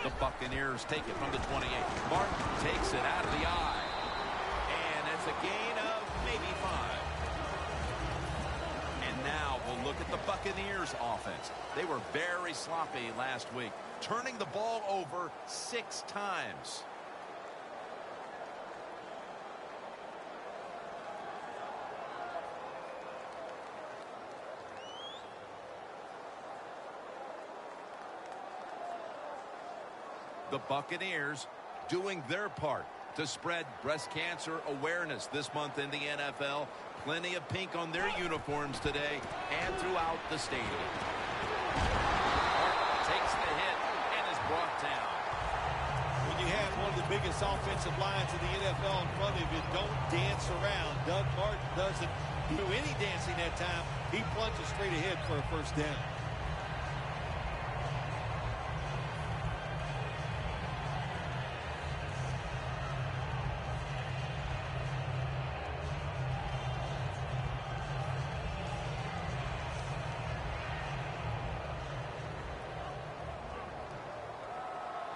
The Buccaneers take it from the 28. Martin takes it out of the eye. And it's a gain of maybe 5. And now we'll look at the Buccaneers offense. They were very sloppy last week, turning the ball over 6 times. The Buccaneers doing their part to spread breast cancer awareness this month in the NFL. Plenty of pink on their uniforms today and throughout the stadium. Martin takes the hit and is brought down. When you have one of the biggest offensive lines in the NFL in front of you, don't dance around. Doug Martin doesn't do any dancing that time. He plunges straight ahead for a first down.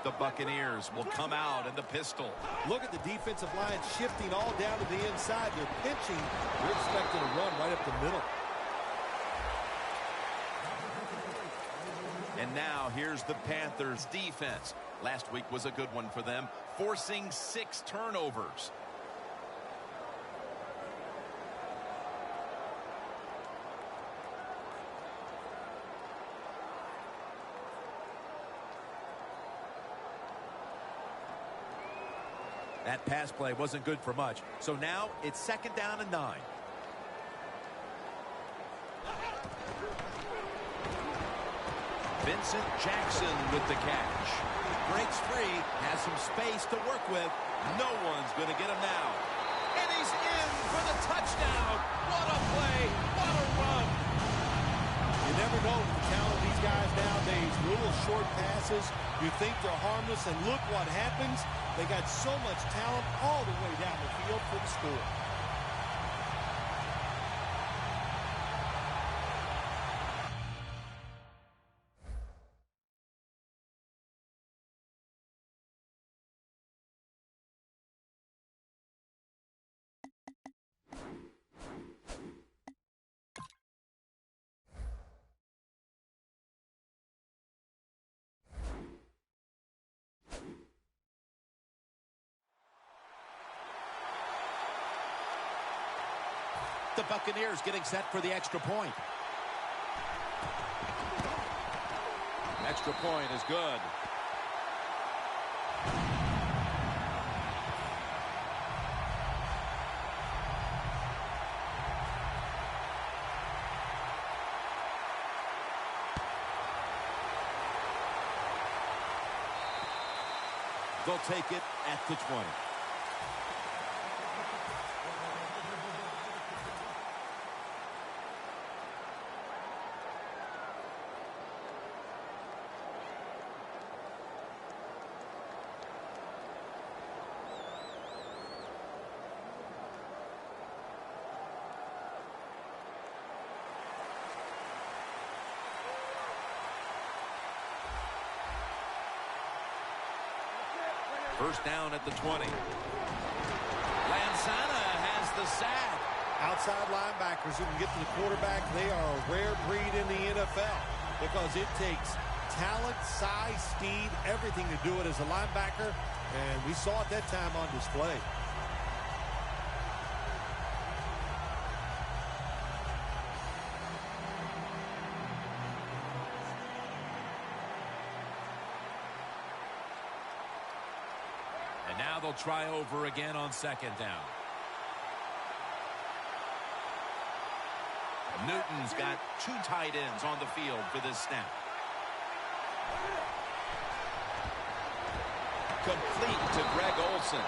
The Buccaneers will come out in the pistol. Look at the defensive line shifting all down to the inside. They're pitching. They're expecting a run right up the middle. And now here's the Panthers defense. Last week was a good one for them, forcing 6 turnovers. That pass play wasn't good for much. So now it's 2nd down and 9. Vincent Jackson with the catch. Breaks free, has some space to work with. No one's going to get him now. And he's in for the touchdown. What a play. What a run. You never know the talent of these guys nowadays. Little short passes. You think they're harmless, and look what happens. They got so much talent all the way down the field for the score. The Buccaneers getting set for the extra point. Extra point is good. They'll take it at the 20. First down at the 20. Lansana has the sack. Outside linebackers who can get to the quarterback, they are a rare breed in the NFL because it takes talent, size, speed, everything to do it as a linebacker, and we saw it that time on display. And now they'll try over again on 2nd down. Newton's got 2 tight ends on the field for this snap. Complete to Greg Olsen.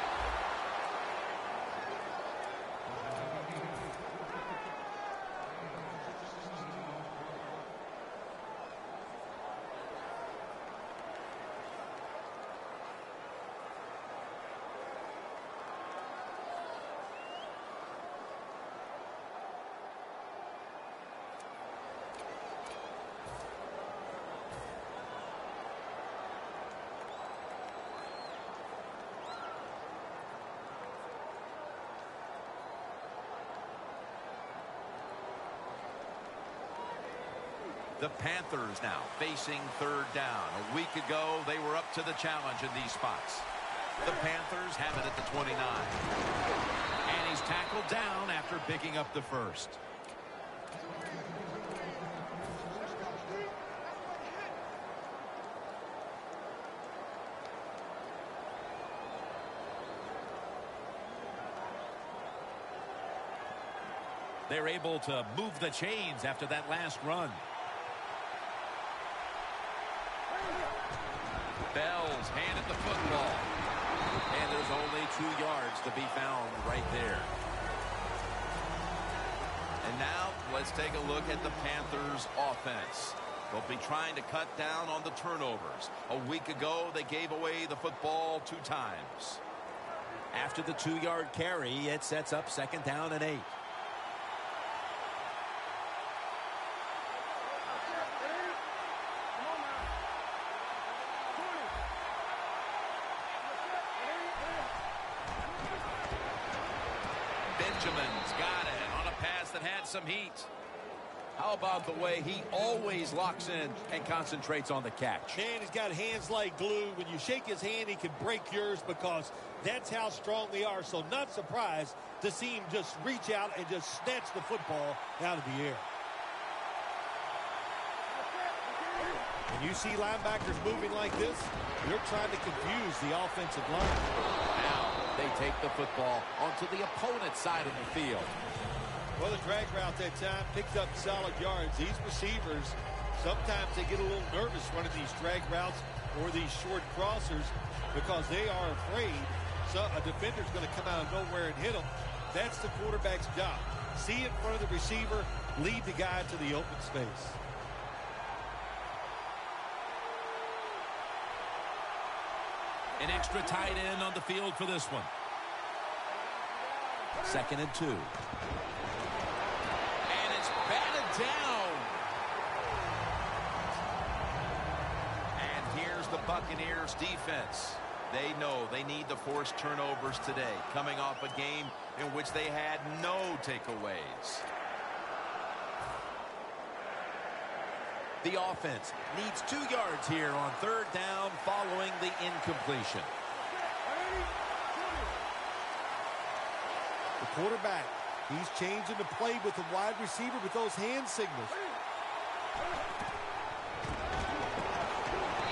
The Panthers now facing third down. A week ago, they were up to the challenge in these spots. The Panthers have it at the 29. And he's tackled down after picking up the first. They're able to move the chains after that last run. Bell's handed the football. And there's only 2 yards to be found right there. And now let's take a look at the Panthers offense. They'll be trying to cut down on the turnovers. A week ago, they gave away the football 2 times. After the 2-yard carry, it sets up 2nd down and 8. Benjamin's got it on a pass that had some heat. How about the way he always locks in and concentrates on the catch? Man, he's got hands like glue. When you shake his hand, he can break yours because that's how strong they are. So not surprised to see him just reach out and just snatch the football out of the air. When you see linebackers moving like this, you're trying to confuse the offensive line. Now they take the football onto the opponent's side of the field. Well, the drag route that time picked up solid yards. These receivers, sometimes they get a little nervous running these drag routes or these short crossers because they are afraid a defender's going to come out of nowhere and hit them. That's the quarterback's job. See in front of the receiver, lead the guy to the open space. An extra tight end on the field for this one. 2nd and 2. And it's batted down. And here's the Buccaneers defense. They know they need to force turnovers today, coming off a game in which they had no takeaways. The offense needs 2 yards here on 3rd down following the incompletion. The quarterback, he's changing the play with the wide receiver with those hand signals.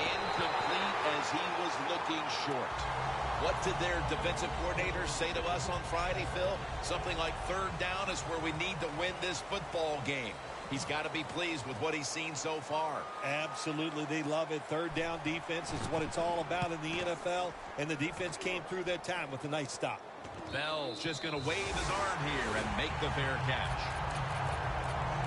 Incomplete as he was looking short. What did their defensive coordinator say to us on Friday, Phil? Something like 3rd down is where we need to win this football game. He's got to be pleased with what he's seen so far. Absolutely. They love it. 3rd down defense is what it's all about in the NFL. And the defense came through that time with a nice stop. Bell's just going to wave his arm here and make the fair catch.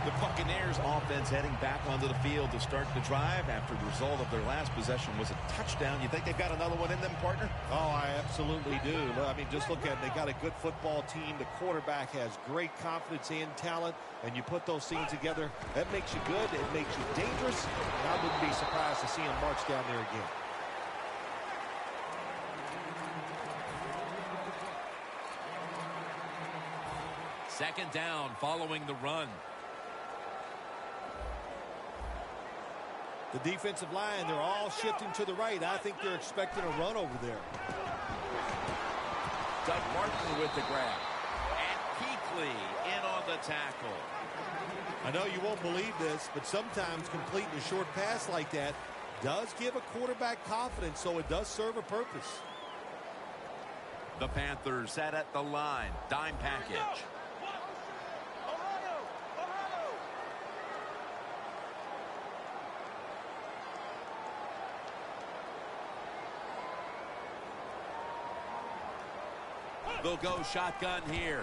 The Buccaneers offense heading back onto the field to start the drive after the result of their last possession was a touchdown. You think they've got another one in them, partner? Oh, I absolutely do. I mean, just look at it. They got a good football team. The quarterback has great confidence and talent, and you put those things together, that makes you good. It makes you dangerous, and I wouldn't be surprised to see him march down there again. Second down following the run. The defensive line, they're all shifting to the right. I think they're expecting a run over there. Doug Martin with the grab. And Kuechly in on the tackle. I know you won't believe this, but sometimes completing a short pass like that does give a quarterback confidence, so it does serve a purpose. The Panthers sat at the line. Dime package. They'll go shotgun here.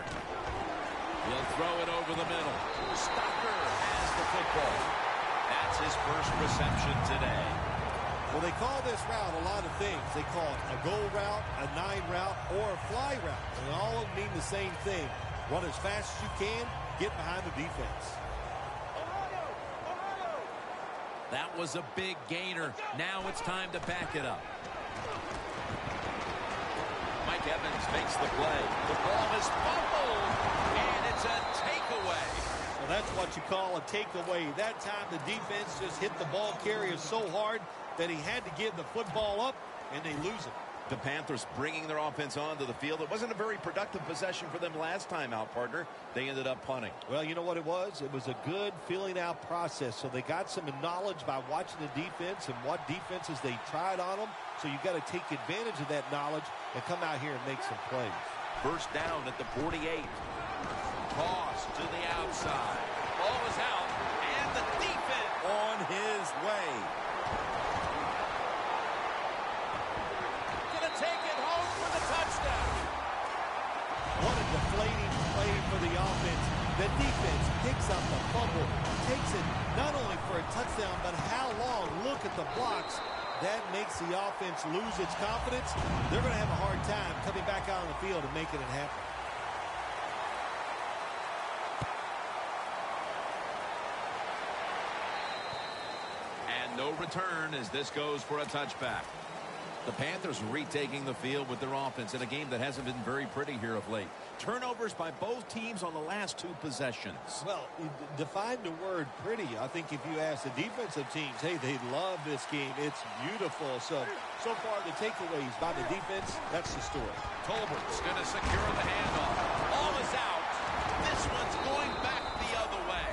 He'll throw it over the middle. Stocker has the football. That's his first reception today. Well, they call this route a lot of things. They call it a go route, a 9 route, or a fly route. And all of them mean the same thing. Run as fast as you can, get behind the defense. That was a big gainer. Now it's time to back it up. Mike Evans makes the play. The ball is fumbled, and it's a takeaway. Well, that's what you call a takeaway. That time the defense just hit the ball carrier so hard that he had to give the football up, and they lose it. The Panthers bringing their offense onto the field. It wasn't a very productive possession for them last time out, partner. They ended up punting. Well, you know what it was? It was a good filling out process. So they got some knowledge by watching the defense and what defenses they tried on them. So you got to take advantage of that knowledge and come out here and make some plays. First down at the 48. Toss to the outside. Ball is out, and the defense on his way. Gonna take it home for the touchdown. What a deflating play for the offense. The defense picks up the fumble, takes it not only for a touchdown, but how long? Look at the blocks. That makes the offense lose its confidence. They're going to have a hard time coming back out on the field and making it happen. And no return as this goes for a touchback. The Panthers retaking the field with their offense in a game that hasn't been very pretty here of late. Turnovers by both teams on the last two possessions. Well, define the word pretty. I think if you ask the defensive teams, hey, they love this game. It's beautiful. So far the takeaways by the defense, that's the story. Tolbert's going to secure the handoff. Ball is out. This one's going back the other way.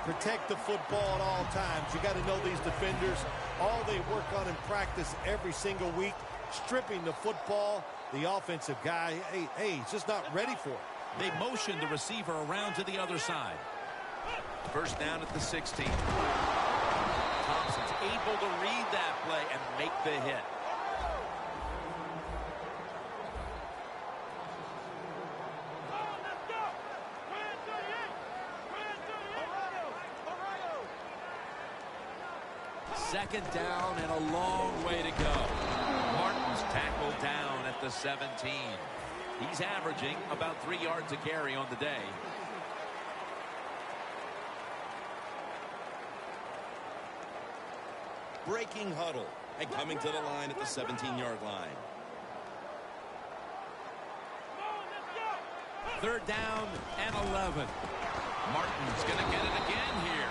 Protect the football at all times. You got to know these defenders. All they work on in practice every single week, stripping the football. The offensive guy, hey, he's just not ready for it. They motion the receiver around to the other side. First down at the 16. Thompson's able to read that play and make the hit. Second down and a long way to go. Martin's tackled down at the 17. He's averaging about 3 yards a carry on the day. Breaking huddle and coming to the line at the 17-yard line. Third down and 11. Martin's going to get it again here.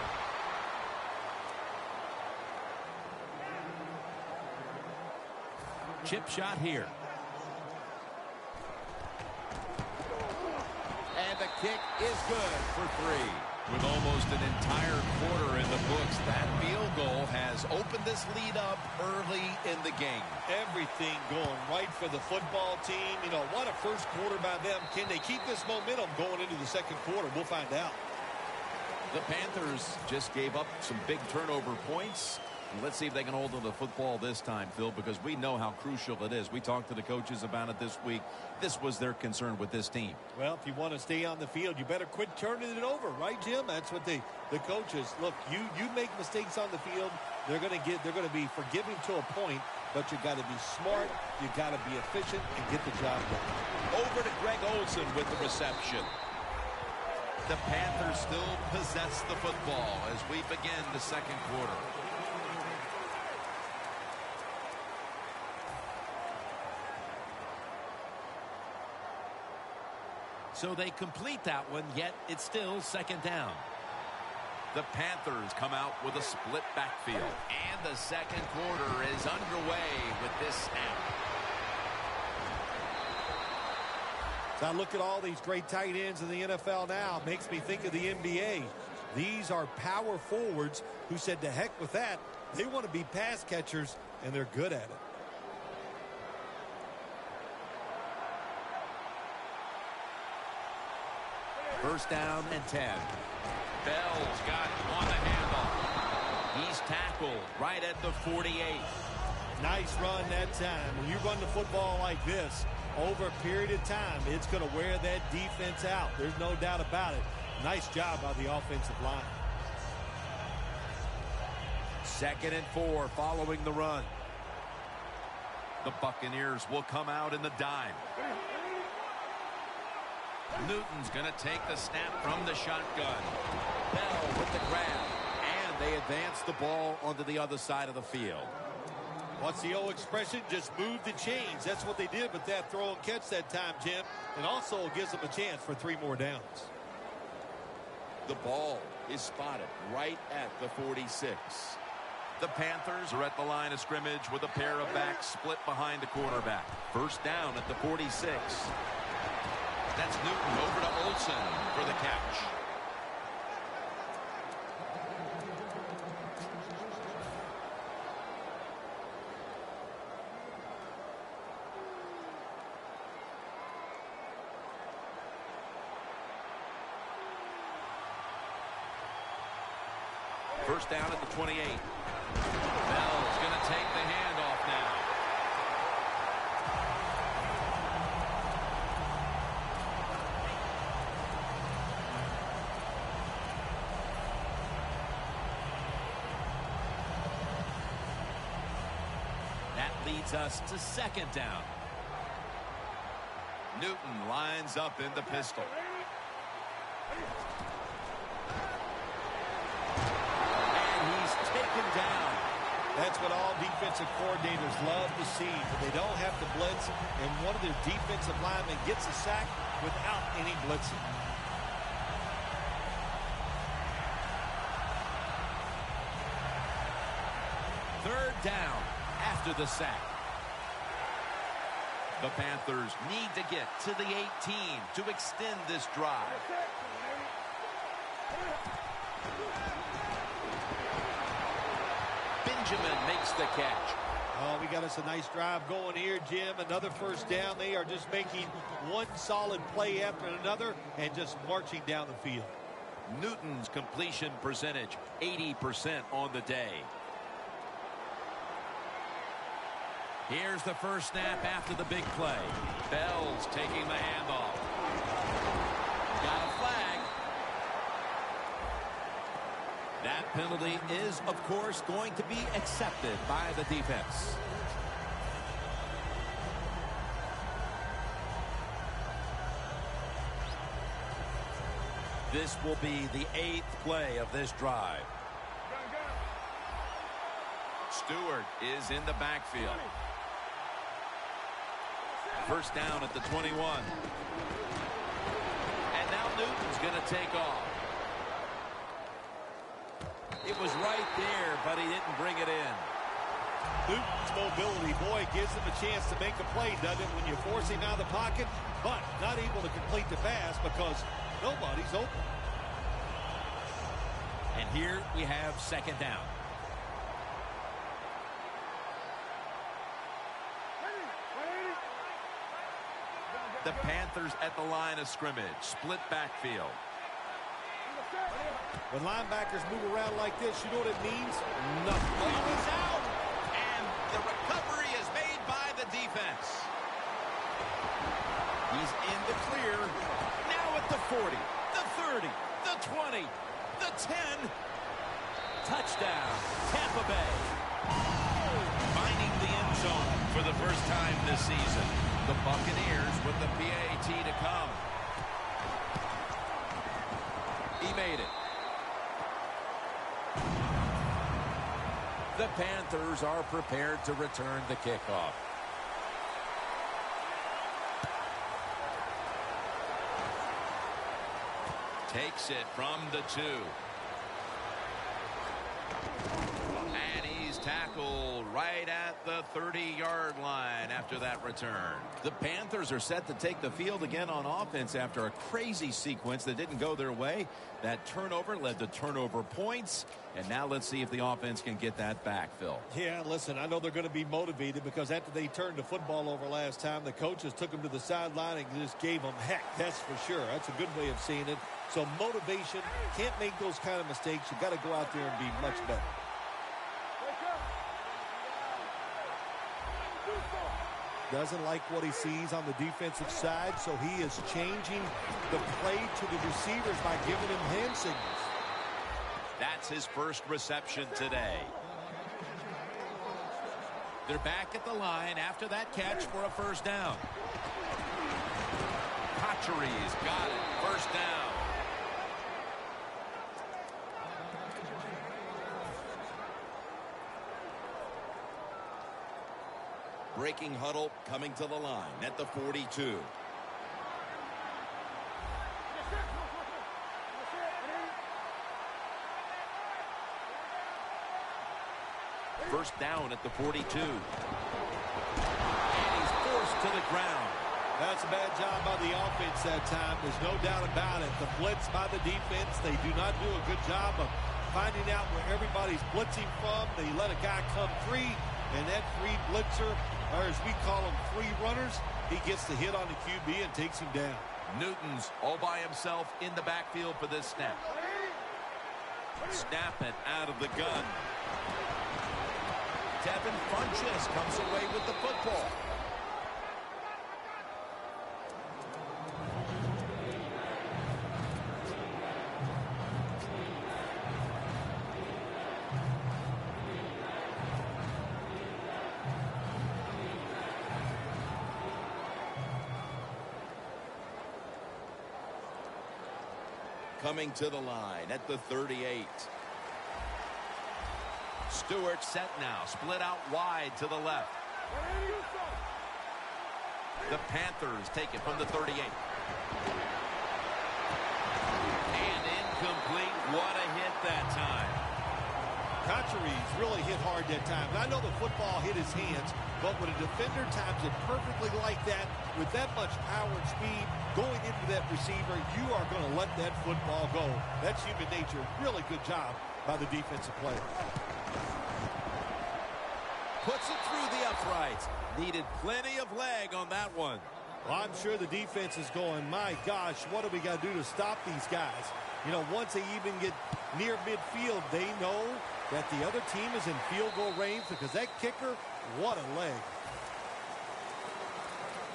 Chip shot here. And the kick is good for 3. With almost an entire quarter in the books, that field goal has opened this lead up early in the game. Everything going right for the football team. You know, what a first quarter by them. Can they keep this momentum going into the second quarter? We'll find out. The Panthers just gave up some big turnover points. Let's see if they can hold on to the football this time, Phil, because we know how crucial it is. We talked to the coaches about it this week. This was their concern with this team. Well, if you want to stay on the field, you better quit turning it over, right, Jim? That's what the coaches look. You make mistakes on the field, they're going to be forgiving to a point, but you got to be smart, you got to be efficient, and get the job done. Over to Greg Olsen with the reception. The Panthers still possess the football as we begin the second quarter. So they complete that one, yet it's still second down. The Panthers come out with a split backfield. And the second quarter is underway with this snap. So I look at all these great tight ends in the NFL now. Makes me think of the NBA. These are power forwards who said to heck with that. They want to be pass catchers, and they're good at it. First down and 10. Bell's got on the handle. He's tackled right at the 48. Nice run that time. When you run the football like this, over a period of time, it's going to wear that defense out. There's no doubt about it. Nice job by the offensive line. Second and 4 following the run. The Buccaneers will come out in the dime. Newton's going to take the snap from the shotgun. Bell with the grab. And they advance the ball onto the other side of the field. What's the old expression? Just move the chains. That's what they did with that throw and catch that time, Jim. And also gives them a chance for 3 more downs. The ball is spotted right at the 46. The Panthers are at the line of scrimmage with a pair of backs split behind the quarterback. First down at the 46. That's Newton over to Olsen for the catch. First down at the 28. Bell's going to take the handoff now. That leads us to second down. Newton lines up in the pistol. Taken down. That's what all defensive coordinators love to see. But they don't have to blitz, and one of their defensive linemen gets a sack without any blitzing. Third down after the sack. The Panthers need to get to the 18 to extend this drive. Benjamin makes the catch. Oh, we got us a nice drive going here, Jim. Another first down. They are just making one solid play after another and just marching down the field. Newton's completion percentage, 80% on the day. Here's the first snap after the big play. Bell's taking the handoff. Got a flag. That penalty is, of course, going to be accepted by the defense. This will be the 8th play of this drive. Stewart is in the backfield. First down at the 21. And now Newton's going to take off. It was right there, but he didn't bring it in. Newton's mobility, boy, gives him a chance to make a play, doesn't it, when you force him out of the pocket, but not able to complete the pass because nobody's open. And here we have second down. The Panthers at the line of scrimmage, split backfield. When linebackers move around like this, you know what it means? Nothing. Oh, he's out! And the recovery is made by the defense. He's in the clear. Now at the 40, the 30, the 20, the 10. Touchdown, Tampa Bay. Finding the end zone for the first time this season. The Buccaneers with the PAT to come. He made it. The Panthers are prepared to return the kickoff. Takes it from the 2. And he's tackled right at the 30-yard line after that return. The Panthers are set to take the field again on offense after a crazy sequence that didn't go their way. That turnover led to turnover points. And now let's see if the offense can get that back, Phil. Yeah, listen, I know they're going to be motivated because after they turned the football over last time, the coaches took them to the sideline and just gave them heck. That's for sure. That's a good way of seeing it. So motivation, can't make those kind of mistakes. You got to go out there and be much better. Doesn't like what he sees on the defensive side, so he is changing the play to the receivers by giving him hand signals. That's his first reception today. They're back at the line after that catch for a first down. Cotchery's got it. First down. Breaking huddle coming to the line at the 42. First down at the 42. And he's forced to the ground. That's a bad job by the offense that time. There's no doubt about it. The blitz by the defense, they do not do a good job of finding out where everybody's blitzing from. They let a guy come free, and that free blitzer, or as we call them, free runners, he gets the hit on the QB and takes him down. Newton's all by himself in the backfield for this snap. Snap it out of the gun. Devin Funchess comes away with the football. Coming to the line at the 38. Stewart set now, split out wide to the left. The Panthers take it from the 38. And incomplete. What a hit that time. Concheries really hit hard that time. And I know the football hit his hands, but when a defender times it perfectly like that, with that much power and speed going into that receiver, you are going to let that football go. That's human nature. Really good job by the defensive player. Puts it through the uprights. Needed plenty of leg on that one. Well, I'm sure the defense is going, my gosh, what do we got to do to stop these guys? You know, once they even get near midfield, they know that the other team is in field goal range because that kicker, what a leg.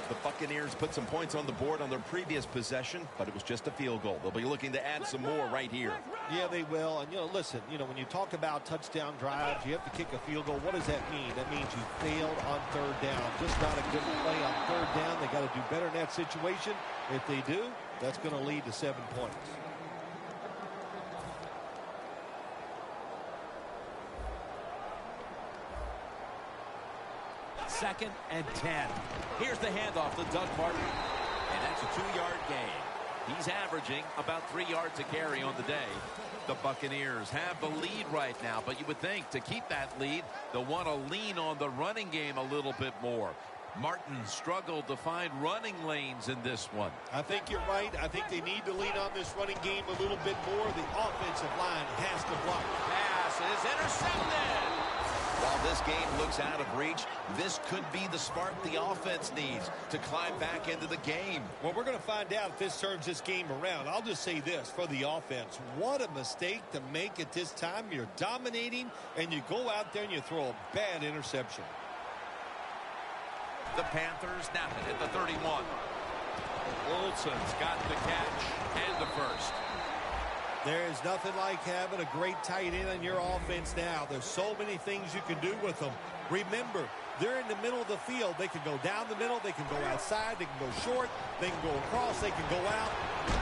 The Buccaneers put some points on the board on their previous possession, but it was just a field goal. They'll be looking to add some more right here. Yeah, they will. And, you know, listen, you know, when you talk about touchdown drives, you have to kick a field goal. What does that mean? That means you failed on third down. Just not a good play on third down. They got to do better in that situation. If they do, that's going to lead to 7 points. Second and 10. Here's the handoff to Doug Martin. And that's a 2-yard gain. He's averaging about 3 yards a carry on the day. The Buccaneers have the lead right now, but you would think to keep that lead, they'll want to lean on the running game a little bit more. Martin struggled to find running lanes in this one. I think you're right. I think they need to lean on this running game a little bit more. The offensive line has to block. Pass is intercepted. While this game looks out of reach, this could be the spark the offense needs to climb back into the game. Well, we're going to find out if this turns this game around. I'll just say this for the offense. What a mistake to make at this time. You're dominating, and you go out there and you throw a bad interception. The Panthers snap it at the 31. Olsen's got the catch and the first. There is nothing like having a great tight end on your offense now. There's so many things you can do with them. Remember, they're in the middle of the field. They can go down the middle. They can go outside. They can go short. They can go across. They can go out.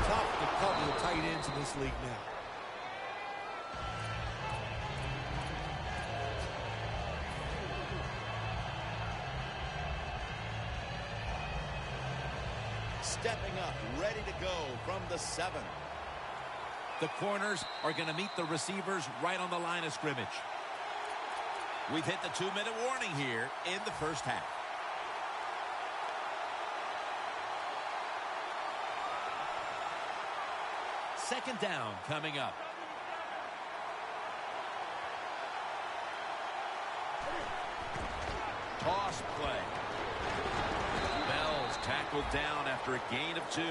Tough to cover the tight ends in this league now. Stepping up, ready to go from the 7. The corners are going to meet the receivers right on the line of scrimmage. We've hit the 2-minute warning here in the first half. Second down coming up. Toss play. Bell's tackled down after a gain of 2.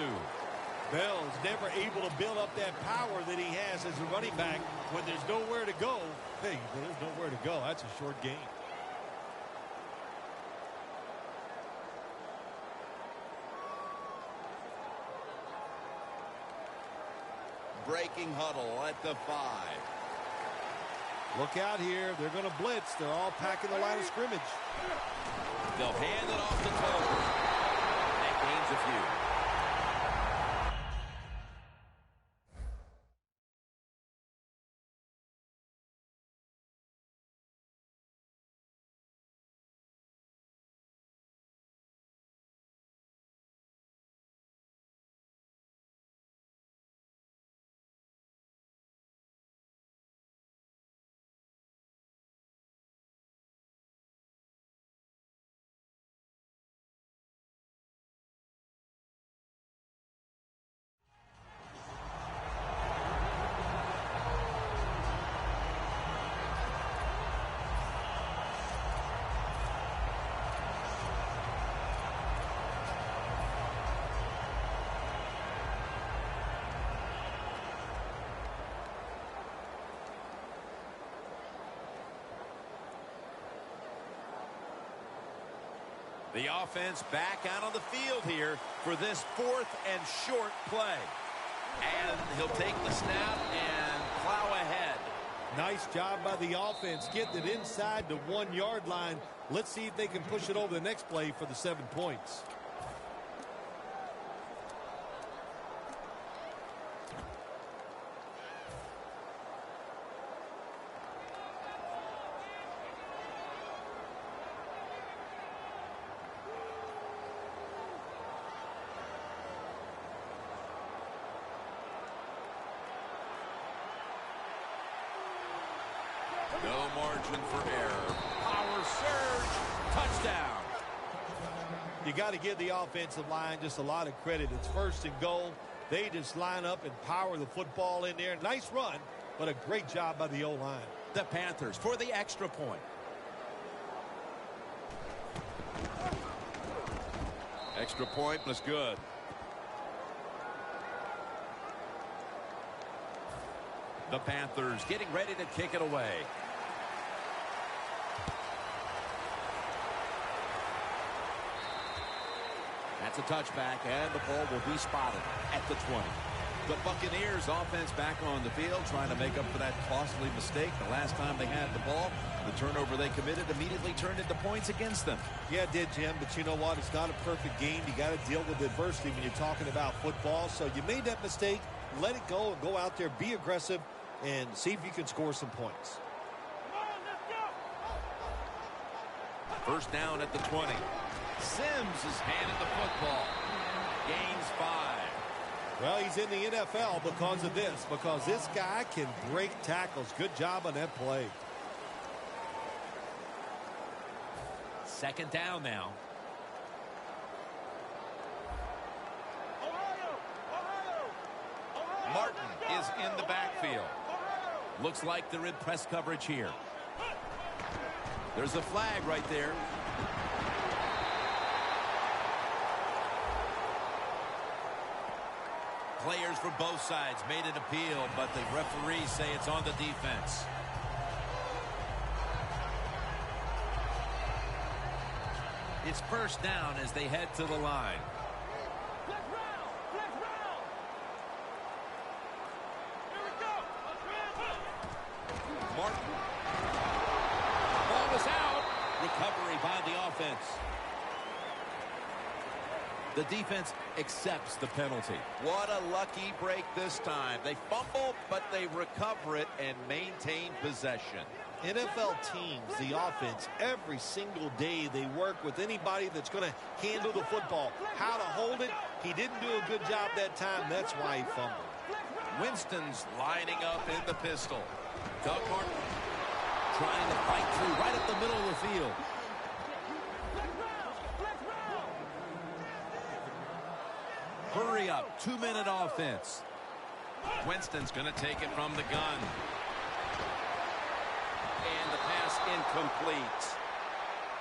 Bell's never able to build up that power that he has as a running back when there's nowhere to go. Hey, there's nowhere to go. That's a short game. Breaking huddle at the 5. Look out here. They're going to blitz. They're all packing the line of scrimmage. They'll hand it off to Tolbert. That gains a few. The offense back out on the field here for this 4th and short play. And he'll take the snap and plow ahead. Nice job by the offense getting it inside the 1-yard line. Let's see if they can push it over the next play for the 7 points. No margin for error. Power surge. Touchdown. You got to give the offensive line just a lot of credit. It's 1st and goal. They just line up and power the football in there. Nice run, but a great job by the O-line. The Panthers for the extra point. Extra point was good. The Panthers getting ready to kick it away. That's a touchback, and the ball will be spotted at the 20. The Buccaneers offense back on the field, trying to make up for that costly mistake. The last time they had the ball, the turnover they committed immediately turned into points against them. Yeah, it did, Jim, but you know what? It's not a perfect game. You got to deal with adversity when you're talking about football. So you made that mistake, let it go, and go out there, be aggressive, and see if you can score some points. First down at the 20. Sims is handed the football. Gains 5. Well, he's in the NFL because of this, because this guy can break tackles. Good job on that play. Second down now. Martin is in the backfield. Looks like they're in press coverage here. There's a flag right there. Players for both sides made an appeal, but the referees say it's on the defense. It's first down as they head to the line. Martin. Ball was out. Recovery by the offense. The defense accepts the penalty. What a lucky break this time. They fumble, but they recover it and maintain possession. NFL teams, the offense, every single day they work with anybody that's going to handle the football. How to hold it. He didn't do a good job that time. That's why he fumbled. Winston's lining up in the pistol. Doug Martin trying to fight through right up the middle of the field. Hurry up. 2-minute offense. Winston's going to take it from the gun. And the pass incomplete.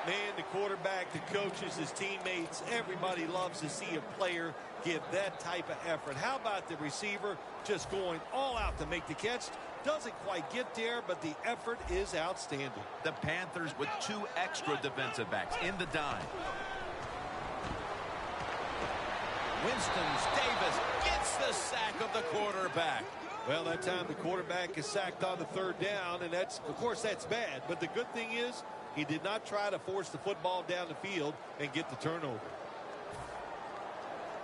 Man, the quarterback, the coaches, his teammates, everybody loves to see a player give that type of effort. How about the receiver just going all out to make the catch? Doesn't quite get there, but the effort is outstanding. The Panthers with 2 extra defensive backs in the dime. Winston-Davis gets the sack of the quarterback. Well, that time the quarterback is sacked on the 3rd down, and that's, of course, that's bad. But the good thing is he did not try to force the football down the field and get the turnover.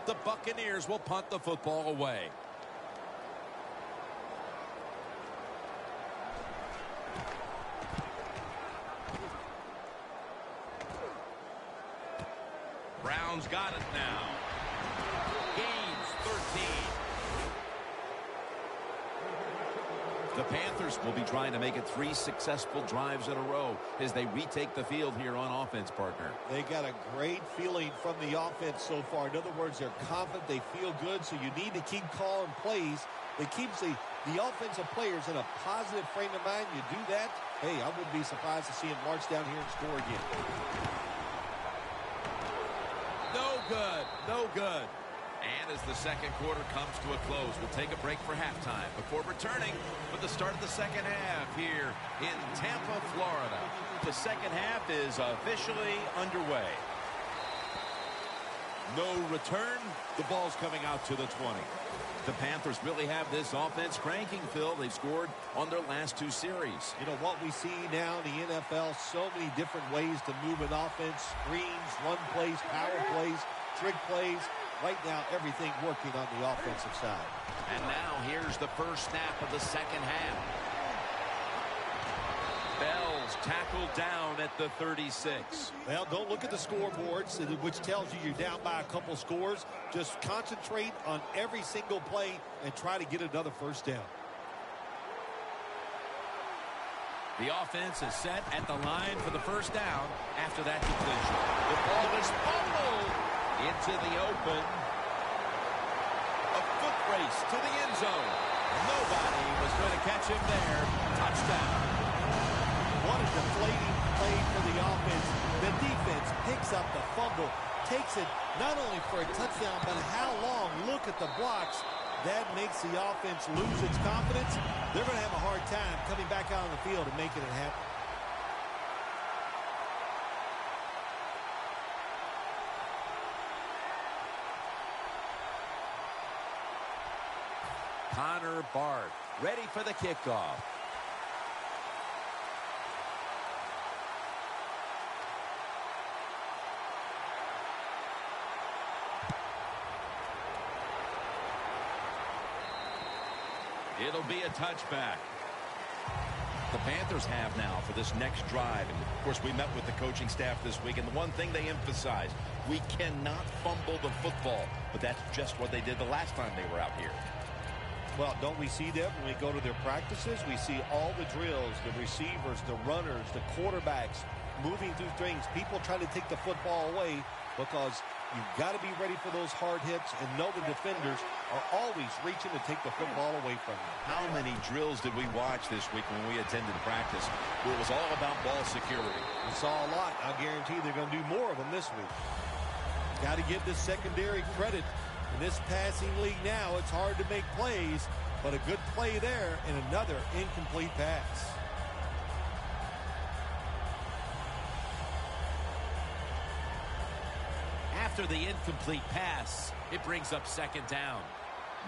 The Buccaneers will punt the football away. Brown's got it now. Gains 13. The Panthers will be trying to make it 3 successful drives in a row as they retake the field here on offense, partner. They got a great feeling from the offense so far. In other words, they're confident, they feel good, so you need to keep calling plays. It keeps the offensive players in a positive frame of mind. You do that, hey, I wouldn't be surprised to see him march down here and score again. No good. No good. And as the second quarter comes to a close, we'll take a break for halftime before returning with the start of the second half here in Tampa, Florida. The second half is officially underway. No return. The ball's coming out to the 20. The Panthers really have this offense cranking, Phil. They've scored on their last 2 series. You know, what we see now in the NFL, so many different ways to move an offense. Screens, run plays, power plays, trick plays. Right now, everything working on the offensive side. And now here's the first snap of the second half. Bell's tackled down at the 36. Well, don't look at the scoreboards, which tells you you're down by a couple scores. Just concentrate on every single play and try to get another first down. The offense is set at the line for the first down after that completion. The ball is fumbled into the open. A foot race to the end zone. Nobody was going to catch him there. Touchdown. What a deflating play for the offense. The defense picks up the fumble, takes it not only for a touchdown, but how long. Look at the blocks. That makes the offense lose its confidence. They're going to have a hard time coming back out on the field and making it happen. Connor Bard ready for the kickoff. It'll be a touchback. The Panthers have now for this next drive. And of course, we met with the coaching staff this week, and the one thing they emphasized, we cannot fumble the football. But that's just what they did the last time they were out here. Well, don't we see them when we go to their practices? We see all the drills, the receivers, the runners, the quarterbacks moving through things. People trying to take the football away because you've got to be ready for those hard hits and know the defenders are always reaching to take the football away from you. How many drills did we watch this week when we attended practice where it was all about ball security? We saw a lot. I guarantee they're going to do more of them this week. Got to give the secondary credit. In this passing league now, it's hard to make plays, but a good play there and another incomplete pass. After the incomplete pass, it brings up second down.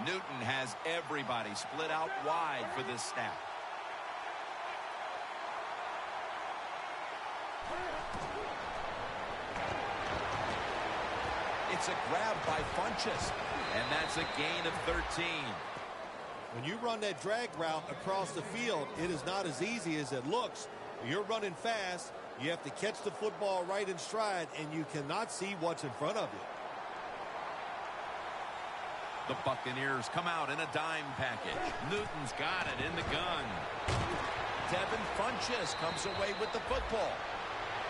Newton has everybody split out wide for this snap. It's a grab by Funchess, and that's a gain of 13. When you run that drag route across the field, it is not as easy as it looks. You're running fast. You have to catch the football right in stride, and you cannot see what's in front of you. The Buccaneers come out in a dime package. Newton's got it in the gun. Devin Funchess comes away with the football.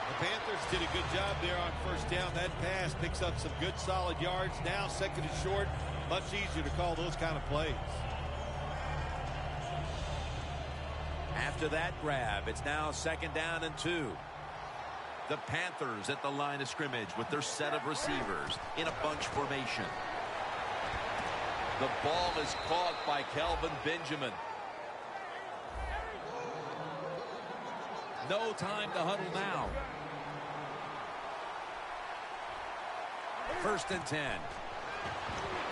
The Panthers did a good job there on first down. That pass picks up some good solid yards. Now second and short. Much easier to call those kind of plays. After that grab, it's now second down and 2. The Panthers at the line of scrimmage with their set of receivers in a bunch formation. The ball is caught by Kelvin Benjamin. No time to huddle now. First and 10.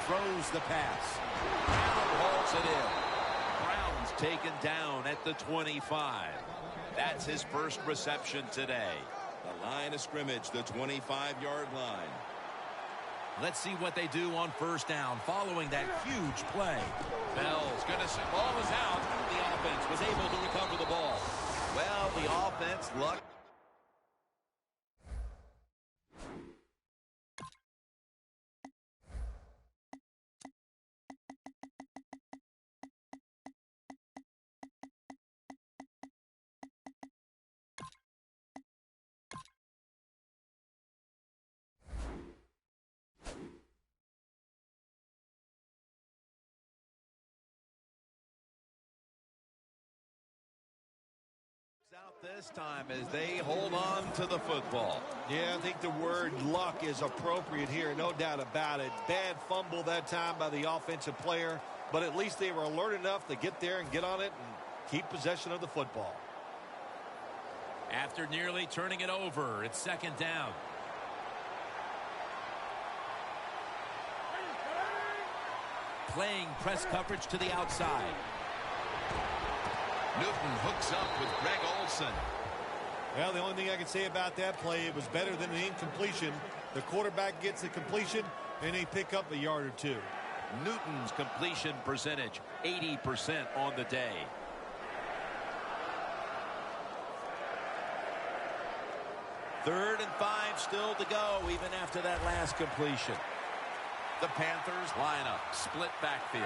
Throws the pass. Brown hauls it in. Brown's taken down at the 25. That's his first reception today. The line of scrimmage, the 25-yard line. Let's see what they do on first down following that huge play. Bell's going to say ball is out. The offense was able to recover the ball. Well, the offense luck. Out this time as they hold on to the football. Yeah, I think the word luck is appropriate here, no doubt about it. Bad fumble that time by the offensive player, but at least they were alert enough to get there and get on it and keep possession of the football. After nearly turning it over, it's second down. playing press coverage to the outside. Newton hooks up with Greg Olsen. Well, the only thing I can say about that play, it was better than an incompletion. The quarterback gets the completion, and they pick up a yard or two. Newton's completion percentage, 80% on the day. Third and 5 still to go, even after that last completion. The Panthers line up, split backfield.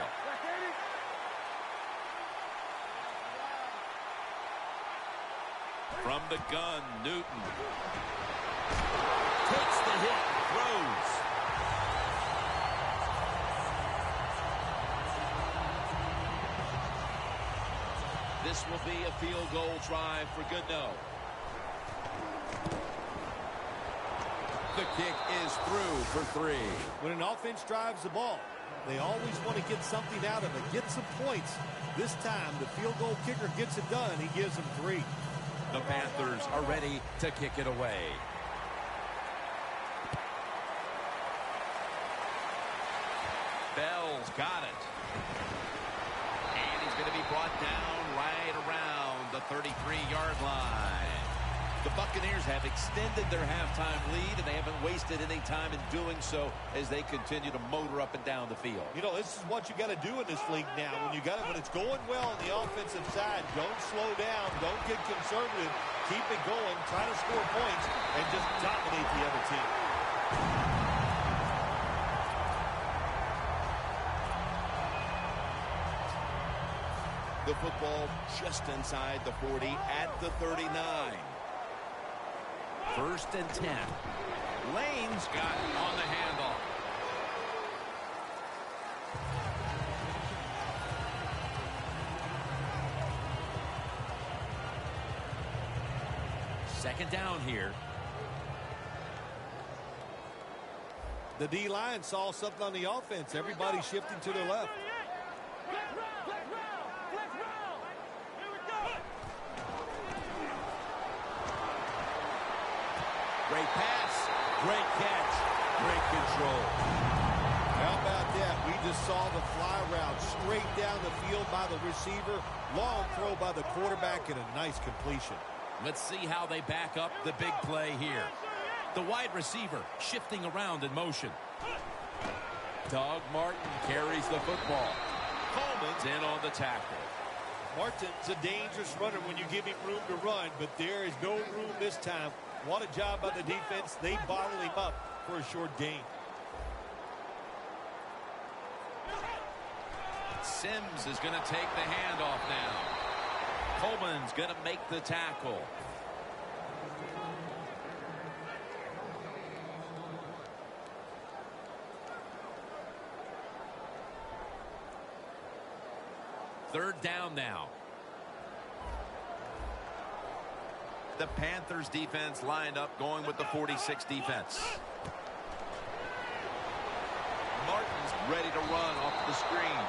From the gun, Newton takes the hit, throws. This will be a field goal drive for Goodnow. The kick is through for 3. When an offense drives the ball, they always want to get something out of it, get some points. This time, the field goal kicker gets it done. He gives them 3. The Panthers are ready to kick it away. Bell's got it. And he's going to be brought down right around the 33-yard line. The Buccaneers have extended their halftime lead, and they haven't wasted any time in doing so as they continue to motor up and down the field. You know, this is what you got to do in this league now. When it's going well on the offensive side, don't slow down, don't get conservative, keep it going, try to score points, and just dominate the other team. The football just inside the 40 at the 39. First and 10. Lane's got it on the handoff. Second down here. The D-line saw something on the offense. Everybody shifting to their left. Great pass, great catch, great control. How about that? We just saw the fly route straight down the field by the receiver. Long throw by the quarterback and a nice completion. Let's see how they back up the big play here. The wide receiver shifting around in motion. Doug Martin carries the football. Coleman's in on the tackle. Martin's a dangerous runner when you give him room to run, but there is no room this time. What a job by the defense. They bottled him up for a short gain. Sims is going to take the handoff now. Coleman's going to make the tackle. Third down now. The Panthers defense lined up going with the 46 defense. Martin's ready to run off the screen.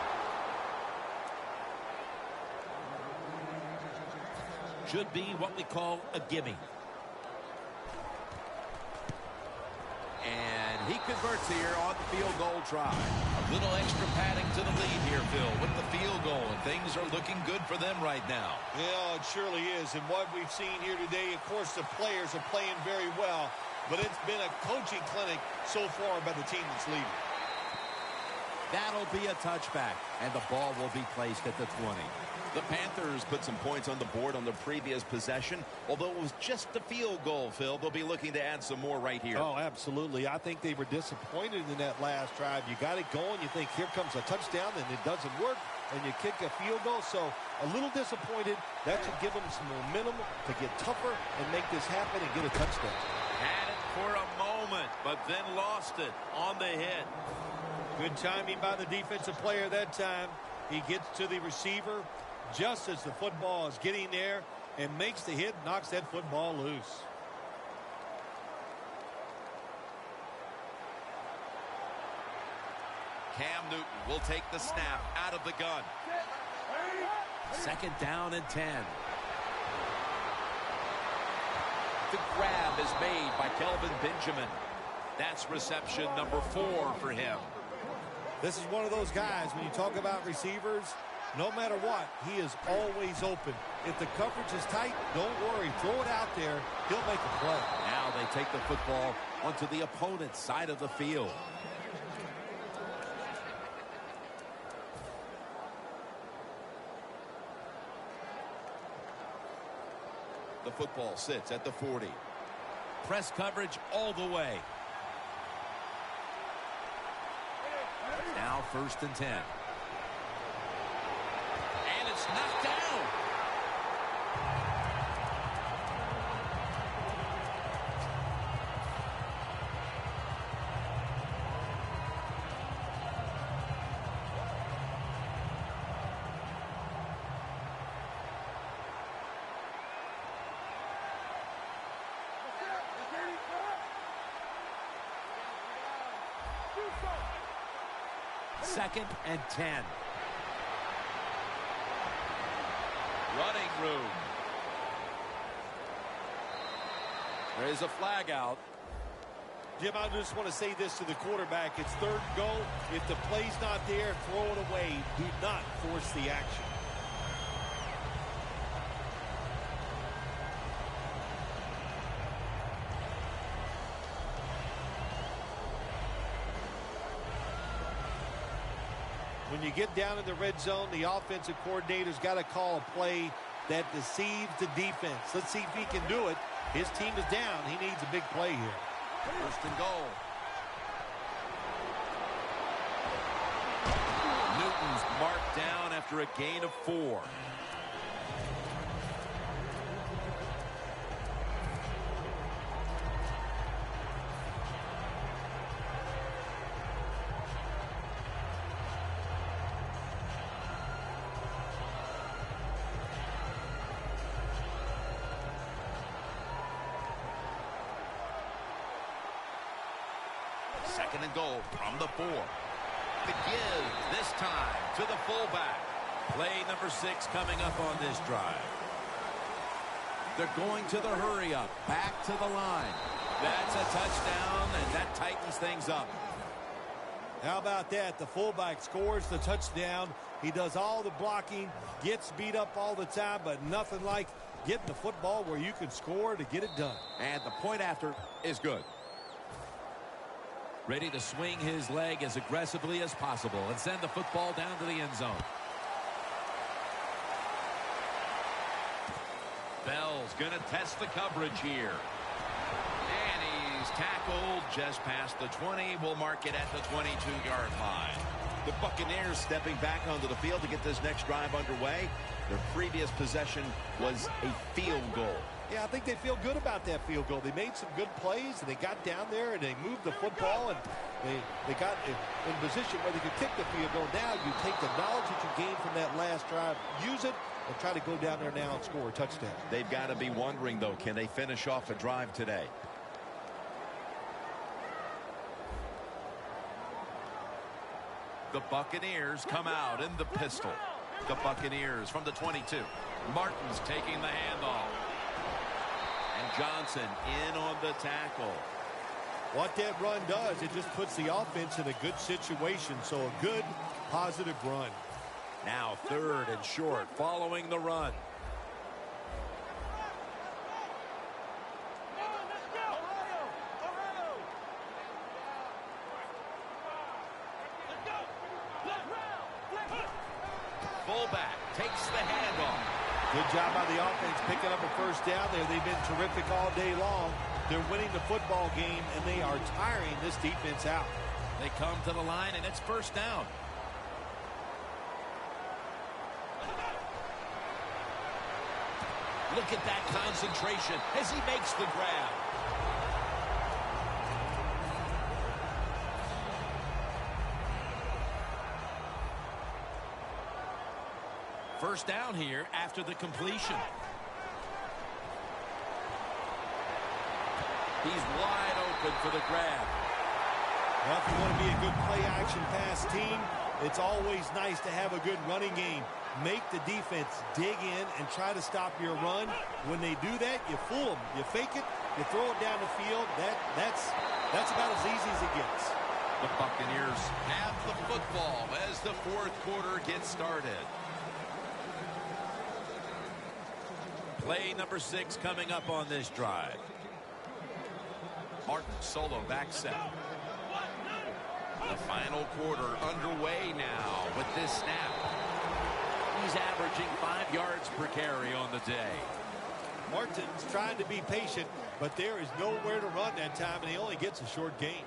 Should be what we call a gimme. And he converts here on the field goal try. A little extra padding to the lead here, Phil, with the field goal, and things are looking good for them right now. Yeah, it surely is. And what we've seen here today, of course, the players are playing very well, but it's been a coaching clinic so far by the team that's leading. That'll be a touchback, and the ball will be placed at the 20. The Panthers put some points on the board on the previous possession. Although it was just a field goal, Phil, they'll be looking to add some more right here. Oh, absolutely. I think they were disappointed in that last drive. You got it going. You think, here comes a touchdown, and it doesn't work, and you kick a field goal. So a little disappointed. That should give them some momentum to get tougher and make this happen and get a touchdown. Had it for a moment, but then lost it on the hit. Good timing by the defensive player that time. He gets to the receiver just as the football is getting there and makes the hit, knocks that football loose. Cam Newton will take the snap out of the gun. Second down and 10. The grab is made by Kelvin Benjamin. That's reception number 4 for him. This is one of those guys, when you talk about receivers, no matter what, he is always open. If the coverage is tight, don't worry. Throw it out there. He'll make a play. Now they take the football onto the opponent's side of the field. The football sits at the 40. Press coverage all the way. Now 1st and 10. And it's knocked down. Second and 10. Running room. There is a flag out. Jim, I just want to say this to the quarterback. It's 3rd and goal. If the play's not there, throw it away. Do not force the action. When you get down in the red zone, the offensive coordinator's got to call a play that deceives the defense. Let's see if he can do it. His team is down. He needs a big play here. 1st and goal. Newton's marked down after a gain of 4. Second and goal from the 4. The give this time to the fullback. Play number 6 coming up on this drive. They're going to the hurry up. Back to the line. That's a touchdown, and that tightens things up. How about that? The fullback scores the touchdown. He does all the blocking, gets beat up all the time, but nothing like getting the football where you can score to get it done. And the point after is good. Ready to swing his leg as aggressively as possible and send the football down to the end zone. Bell's going to test the coverage here. And he's tackled just past the 20. We'll mark it at the 22-yard line. The Buccaneers stepping back onto the field to get this next drive underway. Their previous possession was a field goal. Yeah, I think they feel good about that field goal. They made some good plays, and they got down there, and they moved the football, and they got in position where they could kick the field goal. Now you take the knowledge that you gained from that last drive, use it, and try to go down there now and score a touchdown. They've got to be wondering, though, can they finish off a drive today? The Buccaneers come out in the pistol. The Buccaneers from the 22. Martin's taking the handoff. And Johnson in on the tackle. What that run does, it just puts the offense in a good situation. So a good, positive run. Now 3rd and short following the run. Fullback takes the handoff. Good job by the offense picking up a 1st down there. They've been terrific all day long. They're winning the football game, and they are tiring this defense out. They come to the line, and it's 1st down. Look at that concentration as he makes the grab. First down here after the completion. He's wide open for the grab. Well, if you want to be a good play-action pass team, it's always nice to have a good running game. Make the defense dig in and try to stop your run. When they do that, you fool them. You fake it, you throw it down the field. That's about as easy as it gets. The Buccaneers have the football as the fourth quarter gets started. Play number 6 coming up on this drive. Martin solo back set. The final quarter underway now with this snap. He's averaging 5 yards per carry on the day. Martin's trying to be patient, but there is nowhere to run that time, and he only gets a short gain.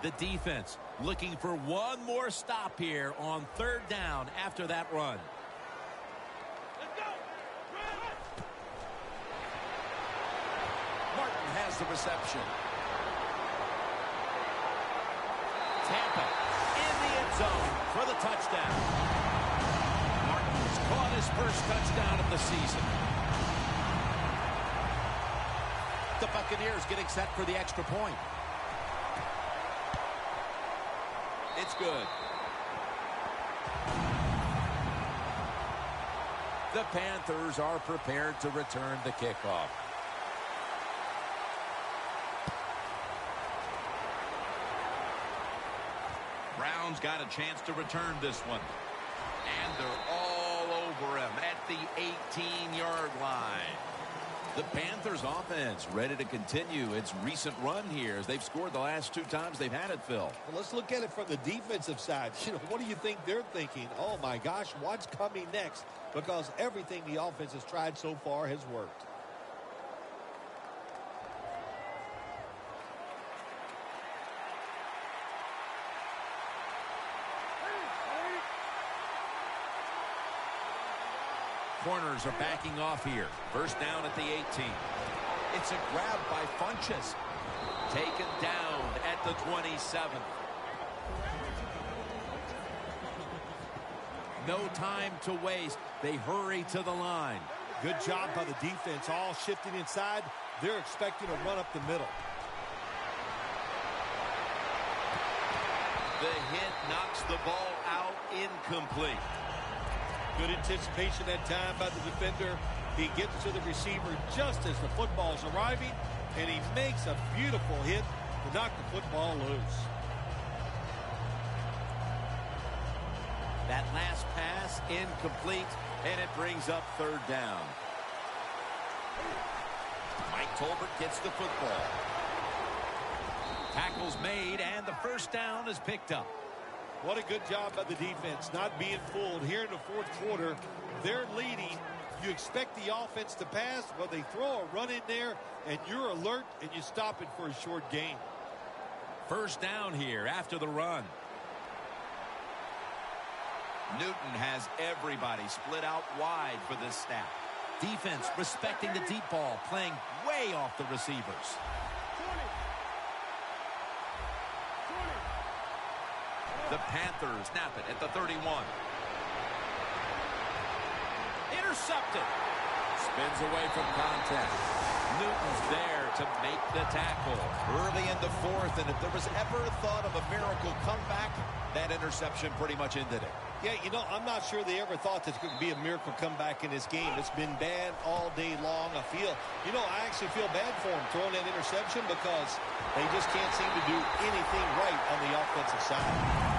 The defense looking for one more stop here on third down after that run. Martin has the reception. Tampa in the end zone for the touchdown. Martin's caught his first touchdown of the season. The Buccaneers getting set for the extra point. It's good. The Panthers are prepared to return the kickoff. Brown's got a chance to return this one. And they're all over him at the 18-yard line. The Panthers offense ready to continue its recent run here as they've scored the last 2 times they've had it, Phil. Well, let's look at it from the defensive side. What do you think they're thinking? Oh, my gosh, what's coming next? Because everything the offense has tried so far has worked. Corners are backing off here. First down at the 18. It's a grab by Funchess. Taken down at the 27. No time to waste. They hurry to the line. Good job by the defense. All shifting inside. They're expecting a run up the middle. The hit knocks the ball out incomplete. Good anticipation that time by the defender. He gets to the receiver just as the football's arriving, and he makes a beautiful hit to knock the football loose. That last pass incomplete, and it brings up third down. Mike Tolbert gets the football. Tackles made, and the first down is picked up. What a good job by the defense, not being fooled. Here in the fourth quarter, they're leading. You expect the offense to pass, well, they throw a run in there, and you're alert, and you stop it for a short gain. First down here after the run. Newton has everybody split out wide for this snap. Defense respecting the deep ball, playing way off the receivers. The Panthers snap it at the 31. Intercepted. Spins away from contact. Newton's there to make the tackle. Early in the fourth, and if there was ever a thought of a miracle comeback, that interception pretty much ended it. Yeah, I'm not sure they ever thought there could be a miracle comeback in this game. It's been bad all day long. I actually feel bad for them throwing that interception because they just can't seem to do anything right on the offensive side.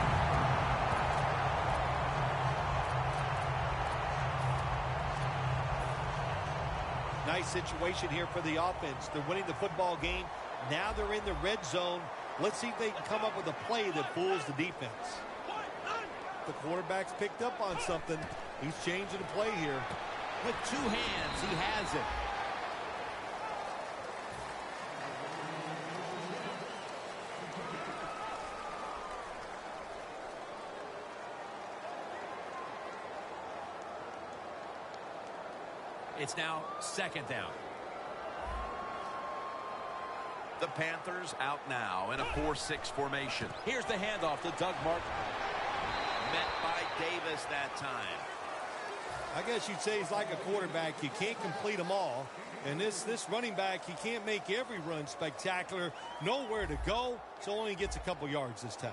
Nice situation here for the offense. They're winning the football game. Now they're in the red zone. Let's see if they can come up with a play that fools the defense. The quarterback's picked up on something. He's changing the play here. With 2 hands, he has it. It's now second down. The Panthers out now in a 4-6 formation. Here's the handoff to Doug Martin. Met by Davis that time. I guess you'd say he's like a quarterback. You can't complete them all. And this running back, he can't make every run spectacular. Nowhere to go, so only gets a couple yards this time.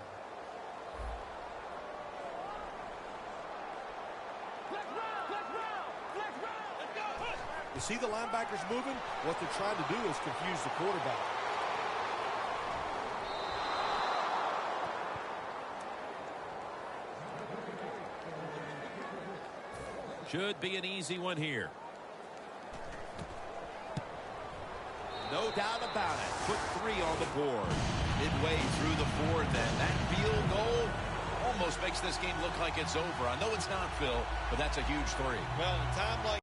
You see the linebackers moving? What they're trying to do is confuse the quarterback. Should be an easy one here. No doubt about it. Put 3 on the board. Midway through the 4th, and that field goal almost makes this game look like it's over. I know it's not, Phil, but that's a huge 3. Well, in time like